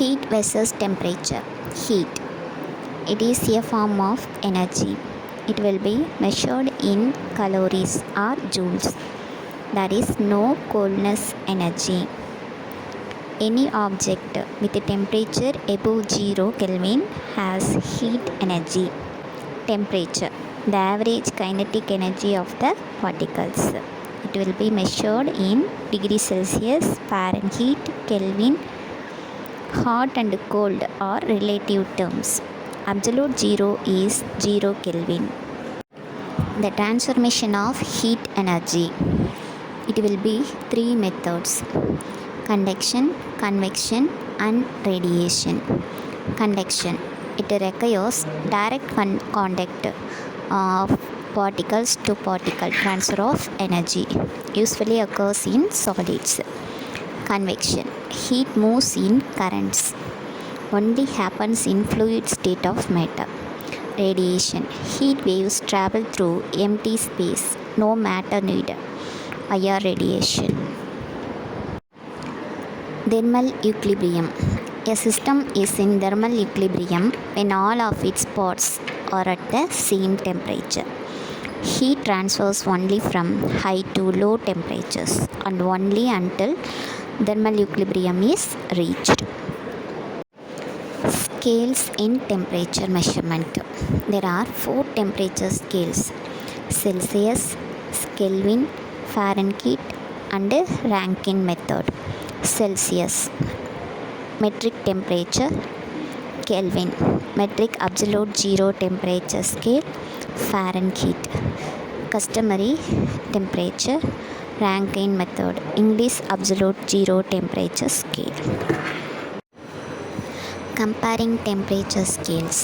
Heat versus temperature. Heat. It is a form of energy. It will be measured in calories or joules. There is no coldness energy. Any object with a temperature above 0 Kelvin has heat energy. Temperature. The average kinetic energy of the particles. It will be measured in degrees Celsius, Fahrenheit, Kelvin. Hot and cold are relative terms. Absolute zero is 0 Kelvin. The transformation of heat energy. It will be three methods: conduction, convection, and radiation. Conduction. It requires direct contact of particles to particle transfer of energy. Usually occurs in solids. Convection. Heat moves in currents. Only happens in fluid state of matter. Radiation. Heat waves travel through empty space. No matter needed. IR radiation. Thermal equilibrium. A system is in thermal equilibrium when all of its parts are at the same temperature. Heat transfers only from high to low temperatures and only until thermal equilibrium is reached. Scales in temperature measurement. There are 4 temperature scales: Celsius, Kelvin, Fahrenheit, and Rankine method. Celsius. Metric temperature. Kelvin. Metric absolute zero temperature scale. Fahrenheit. Customary temperature. Rankine method. English absolute zero temperature scale. Comparing temperature scales.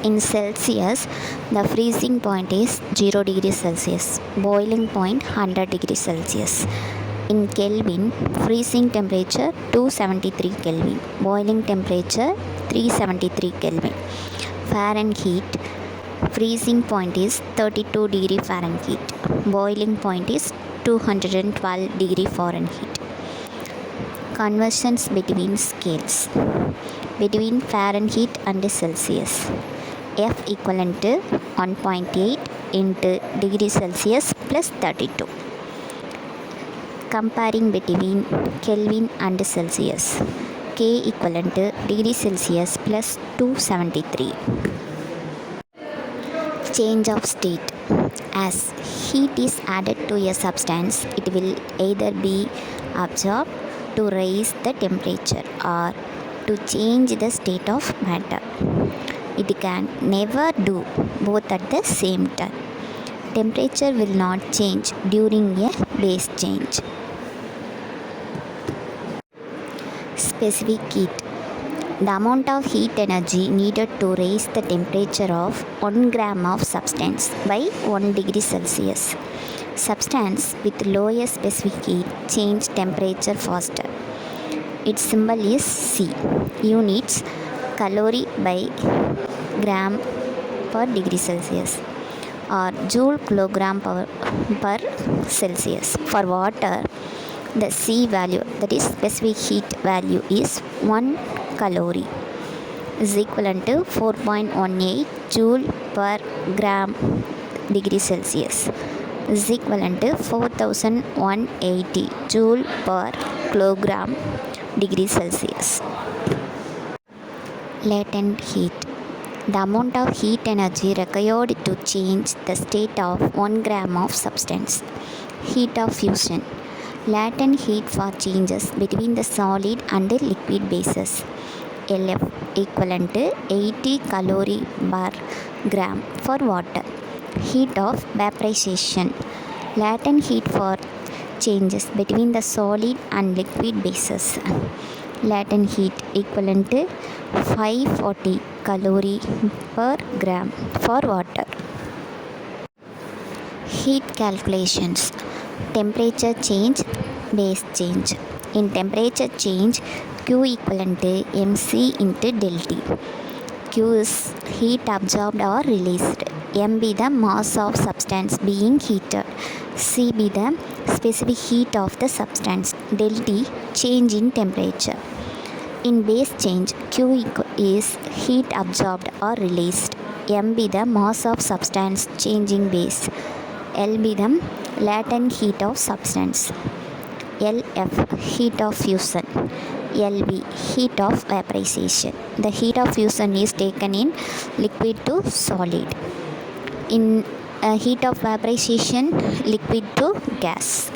In Celsius, the freezing point is 0 degrees Celsius, boiling point 100 degrees Celsius. In Kelvin, freezing temperature 273 Kelvin, boiling temperature 373 Kelvin. Fahrenheit, freezing point is 32 degree Fahrenheit, boiling point is 212 degree Fahrenheit. Conversions between scales. Between Fahrenheit and Celsius. F equivalent to 1.8 into degree Celsius plus 32. Comparing between Kelvin and Celsius. K equivalent to degree Celsius plus 273. Change of state. As heat is added to a substance, it will either be absorbed to raise the temperature or to change the state of matter. It can never do both at the same time. Temperature will not change during a base change. Specific heat. The amount of heat energy needed to raise the temperature of 1 gram of substance by 1 degree Celsius. Substance with lower specific heat change temperature faster. Its symbol is C. Units: calorie by gram per degree Celsius or joule kilogram per Celsius. For water, the C value, that is specific heat value, is 1 calorie is equivalent to 4.18 joule per gram degree Celsius is equivalent to 4180 joule per kilogram degree Celsius. Latent heat. The amount of heat energy required to change the state of 1 gram of substance. Heat of fusion. Latent heat for changes between the solid and the liquid bases. LF equivalent to 80 calorie per gram for water. Heat of vaporization. Latent heat for changes between the solid and liquid bases. Latent heat equivalent to 540 calorie per gram for water. Heat calculations. Temperature change, base change. In temperature change, Q equivalent to mc into del T. Q is heat absorbed or released. M be the mass of substance being heated. C be the specific heat of the substance. Del T change in temperature. In base change, Q is heat absorbed or released. M be the mass of substance changing base. L be the latent heat of substance. LF heat of fusion. LV heat of vaporization. The heat of fusion is taken in liquid to solid. In heat of vaporization, liquid to gas.